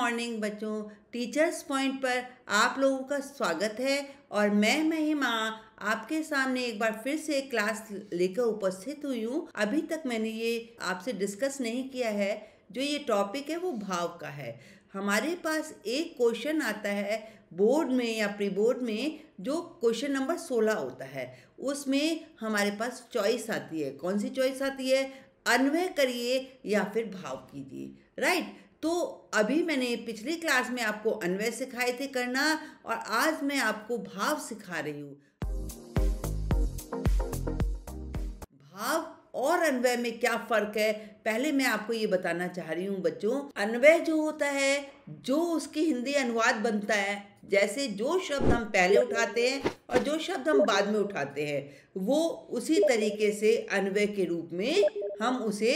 Morning बच्चों। Teachers point पर आप लोगों का स्वागत है और मैं महिमा आपके सामने एक बार फिर से क्लास लेकर उपस्थित हुई हूँ। अभी तक मैंने ये आपसे डिस्कस नहीं किया है। जो ये टॉपिक है वो भाव का है। हमारे पास एक क्वेश्चन आता है बोर्ड में या प्री बोर्ड में, जो क्वेश्चन नंबर 16 होता है। उसमें हमारे पास चॉइस आती है। कौन सी चॉइस आती है? अन्वय करिए या फिर भाव कीजिए, राइट। तो अभी मैंने पिछली क्लास में आपको अन्वय सिखाए थे करना, और आज मैं आपको भाव सिखा रही हूँ। भाव और अन्वय में क्या फर्क है, पहले मैं आपको ये बताना चाह रही हूँ बच्चों। अन्वय जो होता है, जो उसकी हिंदी अनुवाद बनता है, जैसे जो शब्द हम पहले उठाते हैं और जो शब्द हम बाद में उठाते हैं, वो उसी तरीके से अन्वय के रूप में हम उसे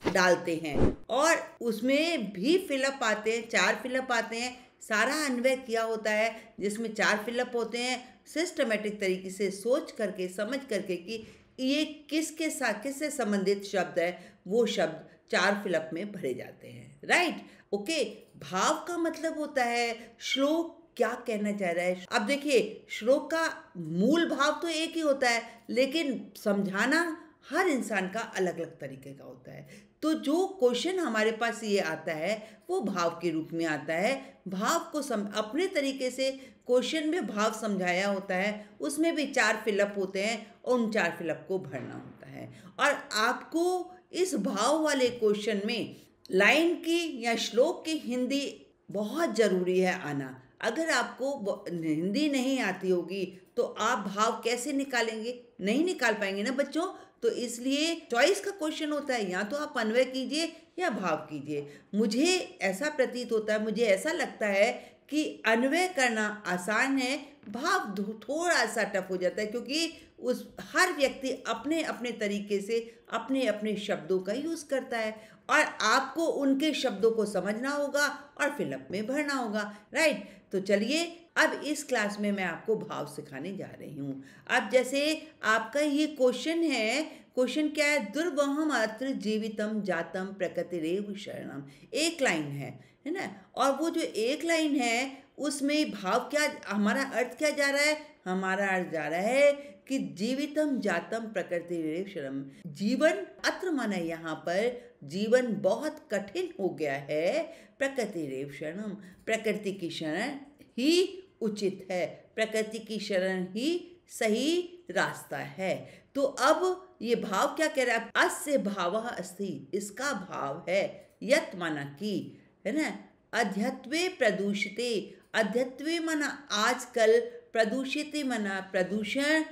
डालते हैं। और उसमें भी फिलअप आते हैं, 4 फिलअप आते हैं। सारा अन्वय किया होता है जिसमें 4 फिलअप होते हैं। सिस्टमेटिक तरीके से सोच करके, समझ करके कि ये किसके साथ, किससे संबंधित शब्द है, वो शब्द 4 फिलअप में भरे जाते हैं, राइट। ओके। भाव का मतलब होता है श्लोक क्या कहना चाह रहा है। अब देखिए, श्लोक का मूल भाव तो एक ही होता है, लेकिन समझाना हर इंसान का अलग अलग तरीके का होता है। तो जो क्वेश्चन हमारे पास ये आता है वो भाव के रूप में आता है। भाव को अपने तरीके से क्वेश्चन में भाव समझाया होता है। उसमें भी 4 फिलअप होते हैं और उन 4 फिलअप को भरना होता है। और आपको इस भाव वाले क्वेश्चन में लाइन की या श्लोक की हिंदी बहुत ज़रूरी है आना। अगर आपको हिंदी नहीं आती होगी तो आप भाव कैसे निकालेंगे? नहीं निकाल पाएंगे ना बच्चों। तो इसलिए चॉइस का क्वेश्चन होता है, या तो आप अन्वय कीजिए या भाव कीजिए। मुझे ऐसा प्रतीत होता है, मुझे ऐसा लगता है कि अन्वय करना आसान है, भाव थोड़ा सा टफ हो जाता है, क्योंकि उस हर व्यक्ति अपने अपने तरीके से अपने अपने शब्दों का यूज़ करता है, और आपको उनके शब्दों को समझना होगा और फिलअप में भरना होगा, राइट। तो चलिए, अब इस क्लास में मैं आपको भाव सिखाने जा रही हूँ। अब जैसे आपका ये क्वेश्चन है, क्वेश्चन क्या है? दुर्वहम अत्र जीवितम जातम प्रकृतिरेव शरणम। एक लाइन है ना। और वो जो एक लाइन है उसमें भाव क्या, हमारा अर्थ क्या जा रहा है? हमारा अर्थ जा रहा है कि जीवितम जातम प्रकृतिरेव शरणम। जीवन अत्र माना यहाँ पर जीवन बहुत कठिन हो गया है। प्रकृतिरेव शरणम, प्रकृति की शरण ही उचित है, प्रकृति की शरण ही सही रास्ता है। तो अब ये भाव क्या कह रहा है? अस्य भावः अस्ति, इसका भाव है। यत माना की, है ना। अध्यत्वे प्रदूषिते, अध्यत्वे माना आजकल, प्रदूषिते माना प्रदूषण।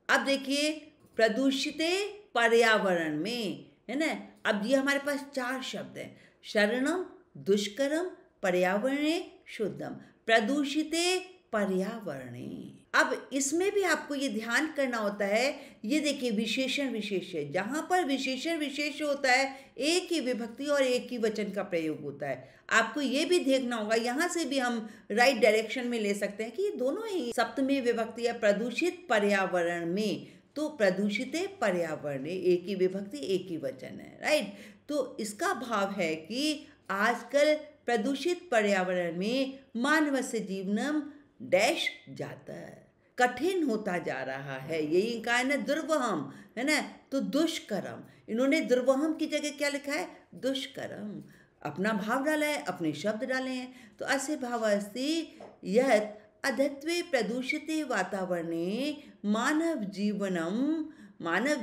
अब देखिए, प्रदूषिते पर्यावरण में, है ना। अब ये हमारे पास 4 शब्द हैं, शरणम, दुष्करम, पर्यावरणे, शुद्धम। प्रदूषिते पर्यावरणे। अब इसमें भी आपको ये ध्यान करना होता है। ये देखिए, विशेषण विशेष है। जहाँ पर विशेषण विशेष होता है, एक ही विभक्ति और एक ही वचन का प्रयोग होता है। आपको ये भी देखना होगा, यहाँ से भी हम राइट डायरेक्शन में ले सकते हैं कि ये दोनों ही सप्तमी विभक्ति है। प्रदूषित पर्यावरण में, तो प्रदूषिते पर्यावरणे, एक ही विभक्ति एक ही वचन है, राइट। तो इसका भाव है कि आजकल प्रदूषित पर्यावरण में मानवस्य जीवनम डैश जाता है, कठिन होता जा रहा है। यही कहा है ना, दुर्वहम, है ना। तो दुष्करम, इन्होंने दुर्वहम की जगह क्या लिखा है? दुष्करम। अपना भाव डाला है, अपने शब्द डाले हैं। तो अस्य भाव अस्ति यत् अधत्वे प्रदूषिते वातावरणे मानव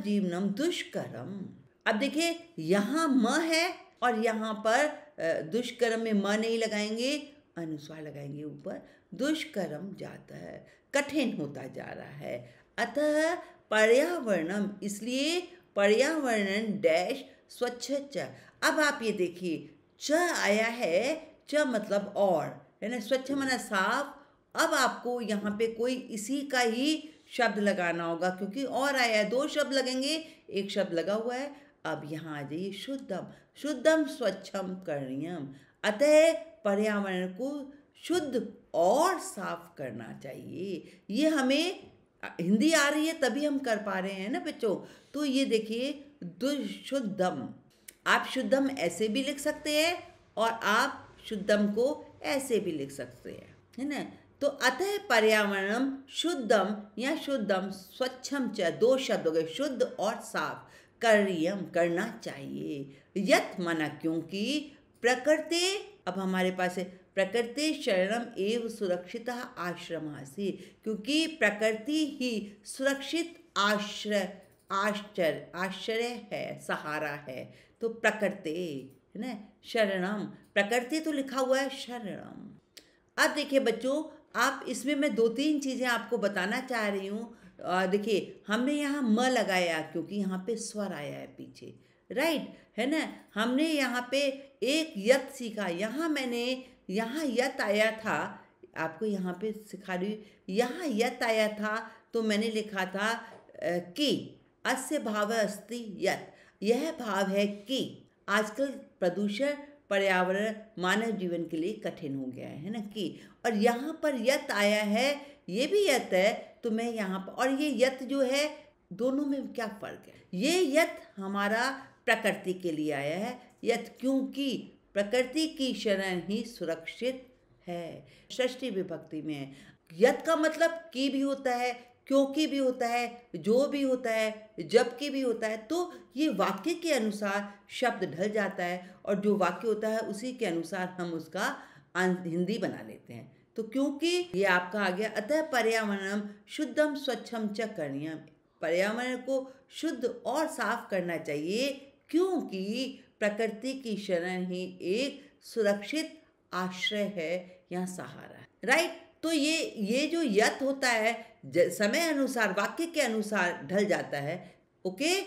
जीवनम दुष्करम। अब देखिए, यहाँ म है और यहाँ पर दुष्कर्म में म नहीं लगाएंगे, अनुस्वार लगाएंगे ऊपर। दुष्कर्म जाता है, कठिन होता जा रहा है। अतः पर्यावरणम, इसलिए पर्यावरण डैश स्वच्छ च। अब आप ये देखिए, च आया है, च मतलब और, है ना। स्वच्छ माना साफ। अब आपको यहाँ पे कोई इसी का ही शब्द लगाना होगा, क्योंकि और आया है, 2 शब्द लगेंगे, एक शब्द लगा हुआ है। अब यहाँ आ जाइए, शुद्धम, शुद्धम स्वच्छम करणीयम। अतः पर्यावरण को शुद्ध और साफ करना चाहिए। ये हमें हिंदी आ रही है तभी हम कर पा रहे हैं ना बच्चों। तो ये देखिए, दुशुद्धम, आप शुद्धम ऐसे भी लिख सकते हैं और आप शुद्धम को ऐसे भी लिख सकते हैं, है ना। तो अतः पर्यावरणम शुद्धम या शुद्धम स्वच्छम च, दो शब्द हो गए, शुद्ध और साफ, करणीयम करना चाहिए, यत मना क्योंकि प्रकृति, अब हमारे पास है प्रकृति शरणम एव सुरक्षित आश्रमासी, क्योंकि प्रकृति ही सुरक्षित आश्रय है, सहारा है। तो प्रकृति है ना, शरणम, प्रकृति तो लिखा हुआ है शरणम। अब देखिए बच्चों, आप इसमें मैं दो तीन चीज़ें आपको बताना चाह रही हूँ। देखिए हमने यहाँ म लगाया क्योंकि यहाँ पे स्वर आया है पीछे, राइट, है ना। हमने यहाँ पे एक यत सीखा, यहाँ यत आया था, आपको यहाँ पे सिखा रही हूँ, यहाँ यत आया था तो मैंने लिखा था कि, अस्य भाव अस्ति यत, यह भाव है कि। आजकल प्रदूषण, पर्यावरण मानव जीवन के लिए कठिन हो गया है ना, कि। और यहाँ पर यत आया है, ये भी यत है, तो मैं यहाँ पर, और ये यत जो है, दोनों में क्या फर्क है। ये यत हमारा प्रकृति के लिए आया है, यत क्योंकि प्रकृति की शरण ही सुरक्षित है, षष्ठी विभक्ति में है। यत का मतलब की भी होता है, क्योंकि भी होता है, जो भी होता है, जबकि भी होता है। तो ये वाक्य के अनुसार शब्द ढल जाता है, और जो वाक्य होता है उसी के अनुसार हम उसका हिंदी बना लेते हैं। तो क्योंकि ये आपका आ गया, अतः पर्यावरणम शुद्धम स्वच्छम च करणीयम, पर्यावरण को शुद्ध और साफ करना चाहिए, क्योंकि प्रकृति की शरण ही एक सुरक्षित आश्रय है या सहारा है, राइट। तो ये जो यत होता है समय अनुसार, वाक्य के अनुसार ढल जाता है, ओके।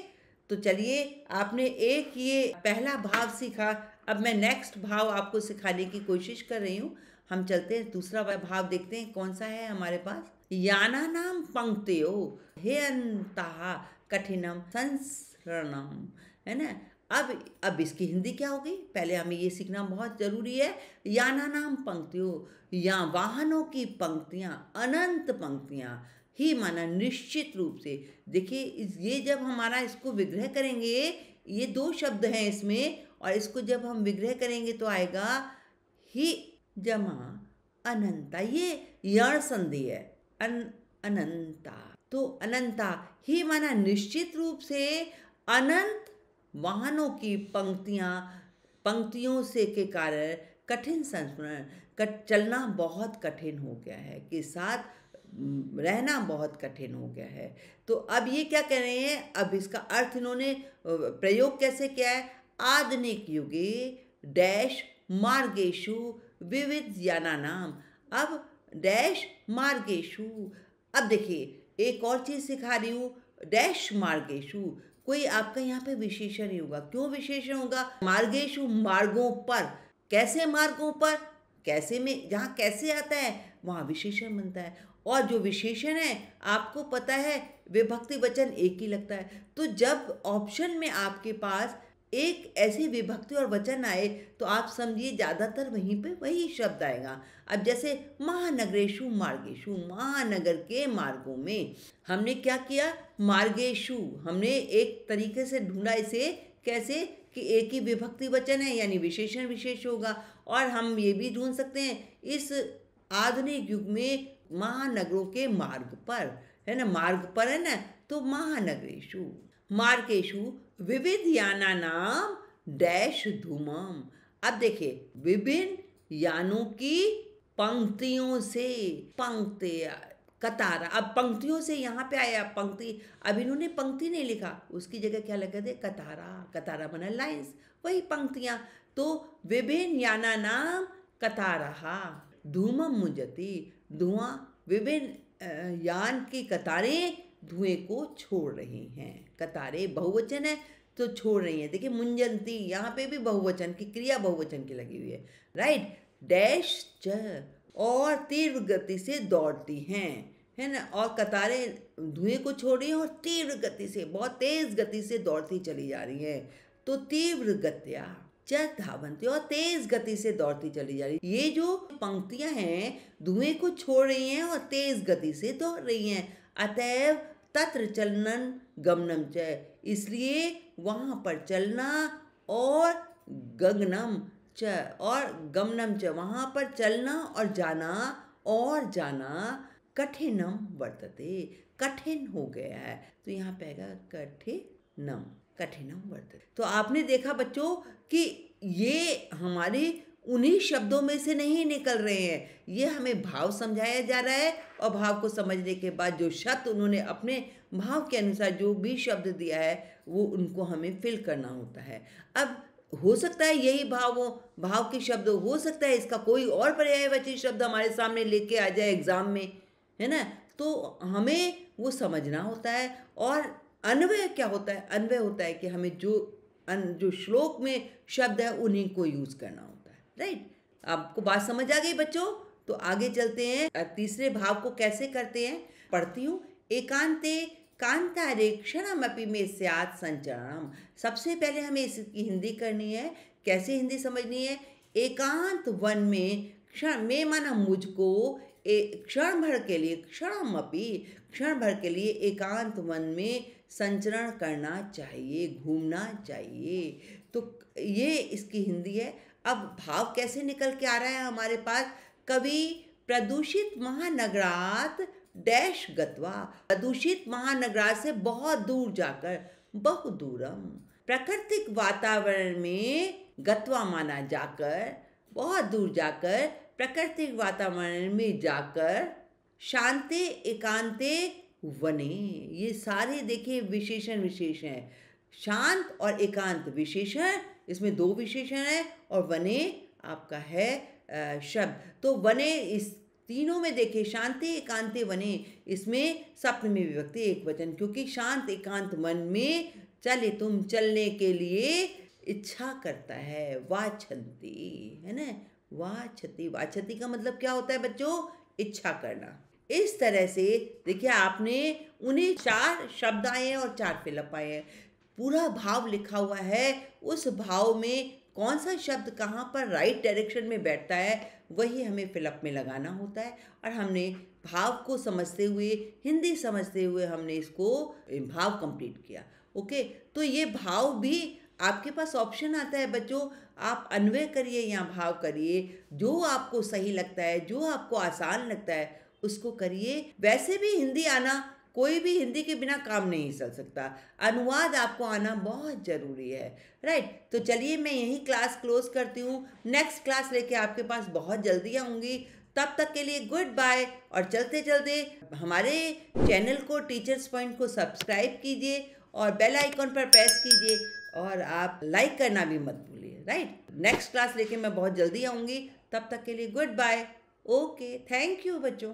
तो चलिए, आपने एक ये पहला भाव सीखा, अब मैं नेक्स्ट भाव आपको सिखाने की कोशिश कर रही हूँ। हम चलते हैं, दूसरा भाव देखते हैं कौन सा है हमारे पास। याना नाम पंक्तियो हे अंतः कठिनम संस्रणम, है ना। अब इसकी हिंदी क्या होगी, पहले हमें ये सीखना बहुत जरूरी है। याना नाम पंक्तियों, या वाहनों की पंक्तियां, अनंत पंक्तियां, ही माना निश्चित रूप से। देखिए ये जब हमारा इसको विग्रह करेंगे, ये दो शब्द हैं इसमें, और इसको जब हम विग्रह करेंगे तो आएगा ही जमा अनंता, ये यण संधि है, अनंता। तो अनंता ही माना निश्चित रूप से, अनंत वाहनों की पंक्तियों से के कारण कठिन संस्मरण, चलना बहुत कठिन हो गया है, के साथ रहना बहुत कठिन हो गया है। तो अब ये क्या कह रहे हैं, अब इसका अर्थ इन्होंने प्रयोग कैसे किया है, आधुनिक युगे डैश मार्गेशु विविध यानानाम, अब डैश मार्गेशु। अब देखिए एक और चीज सिखा रही हूँ, डैश मार्गेशु, कोई आपका यहाँ पे विशेषण ही होगा। क्यों विशेषण होगा, मार्गेशु मार्गों पर, कैसे मार्गों पर, कैसे में जहाँ कैसे आता है वहाँ विशेषण बनता है, और जो विशेषण है आपको पता है विभक्ति वचन एक ही लगता है। तो जब ऑप्शन में आपके पास एक ऐसी विभक्ति और वचन आए तो आप समझिए ज़्यादातर वहीं पे वही शब्द आएगा। अब जैसे महानगरेशु मार्गेशु, महानगर के मार्गों में, हमने क्या किया, मार्गेशु हमने एक तरीके से ढूंढा इसे, कैसे कि एक ही विभक्ति वचन है यानी विशेषण विशेष होगा। और हम ये भी ढूंढ सकते हैं इस आधुनिक युग में महानगरों के मार्ग पर, है ना, मार्ग पर है ना, तो महानगरेशु मार्गेशु विविध याना नाम डैश धूमम। अब देखिए विभिन्न यानों की पंक्तियों से, पंक्तियां, कतारा, अब पंक्तियों से यहाँ पे आया पंक्ति, अब इन्होंने पंक्ति नहीं लिखा, उसकी जगह क्या लगा थे, कतारा, कतारा बना लाइंस, वही पंक्तियां। तो विभिन्न याना नाम कतारहा धूमम मुंजति, धुआं, विभिन्न यान की कतारें धुएं को छोड़ रही हैं, कतारें बहुवचन है तो छोड़ रही है। देखिए मुंजंती, यहाँ पे भी बहुवचन की क्रिया बहुवचन की लगी हुई है, राइट। डैश च, और तीव्र गति से दौड़ती हैं, है ना, और कतारें धुएं को छोड़ रही हैं और तीव्र गति से, बहुत तेज गति से दौड़ती चली जा रही है। तो तीव्र गत्या च धावंती, और तेज गति से दौड़ती चली जा रही है। ये जो पंक्तियां हैं धुएं को छोड़ रही हैं और तेज गति से दौड़ रही हैं। अतएव तत्र चलनन गमनम च, इसलिए वहां पर चलना और गगनम च और गमनम च, वहां पर चलना और जाना कठिनम वर्तते, कठिन हो गया है। तो यहाँ पे आएगा कठिनम, कठिनम वर्तते। तो आपने देखा बच्चों कि ये हमारे उन्हीं शब्दों में से नहीं निकल रहे हैं, ये हमें भाव समझाया जा रहा है और भाव को समझने के बाद जो शब्द उन्होंने अपने भाव के अनुसार जो भी शब्द दिया है वो उनको हमें फिल करना होता है। अब हो सकता है यही भाव हो, भाव के शब्द हो सकता है इसका कोई और पर्यायवाची शब्द हमारे सामने लेके आ जाए एग्जाम में, है ना। तो हमें वो समझना होता है। और अन्वय क्या होता है? अन्वय होता है कि हमें जो श्लोक में शब्द है उन्हीं को यूज करना होता है, राइट। आपको बात समझ आ गई बच्चों? तो आगे चलते हैं, तीसरे भाव को कैसे करते हैं पढ़ती हूँ। एकांते कांतारे क्षणमपि में स्यात् संचरणम। सबसे पहले हमें इसकी हिंदी करनी है। कैसे हिंदी समझनी है? एकांत वन में, क्षण में माना मुझको, क्षण भर के लिए, क्षण भर के लिए एकांत वन में संचरण करना चाहिए, घूमना चाहिए। तो ये इसकी हिंदी है। अब भाव कैसे निकल के आ रहा है हमारे पास? कवि प्रदूषित महानगरात डैश गत्वा, प्रदूषित महानगरात से बहुत दूर जाकर, बहुदूरम, प्राकृतिक वातावरण में गत्वा माना जाकर, बहुत दूर जाकर, प्राकृतिक वातावरण में जाकर, शांते एकांते वने, ये सारे देखिए विशेषण विशेष हैं। शांत और एकांत विशेषण, इसमें दो विशेषण है, और वने आपका है शब्द। तो वने इस तीनों में देखिए, शांति एकांते वने, इसमें सप्तमी विभक्ति एक वचन, क्योंकि शांत एकांत वन में चले तुम, चलने के लिए इच्छा करता है। वाछन्ति, है ना, वाछति, वाछति का मतलब क्या होता है बच्चों? इच्छा करना। इस तरह से देखिए आपने उन्हें 4 शब्द आए हैं और 4 फिलअप आए हैं। पूरा भाव लिखा हुआ है, उस भाव में कौन सा शब्द कहाँ पर राइट डायरेक्शन में बैठता है वही हमें फिलअप में लगाना होता है। और हमने भाव को समझते हुए, हिंदी समझते हुए हमने इसको भाव कंप्लीट किया। ओके, तो ये भाव भी आपके पास ऑप्शन आता है बच्चों, आप अन्वय करिए या भाव करिए, जो आपको सही लगता है, जो आपको आसान लगता है उसको करिए। वैसे भी हिंदी आना, कोई भी हिंदी के बिना काम नहीं चल सकता, अनुवाद आपको आना बहुत ज़रूरी है, राइट। तो चलिए मैं यही क्लास क्लोज करती हूँ, नेक्स्ट क्लास लेके आपके पास बहुत जल्दी आऊँगी। तब तक के लिए गुड बाय। और चलते चलते हमारे चैनल को, टीचर्स पॉइंट को सब्सक्राइब कीजिए और बेल आइकॉन पर प्रेस कीजिए, और आप लाइक करना भी मत भूलिए, राइट। नेक्स्ट क्लास लेके मैं बहुत जल्दी आऊँगी, तब तक के लिए good bye. Okay, thank you बच्चों।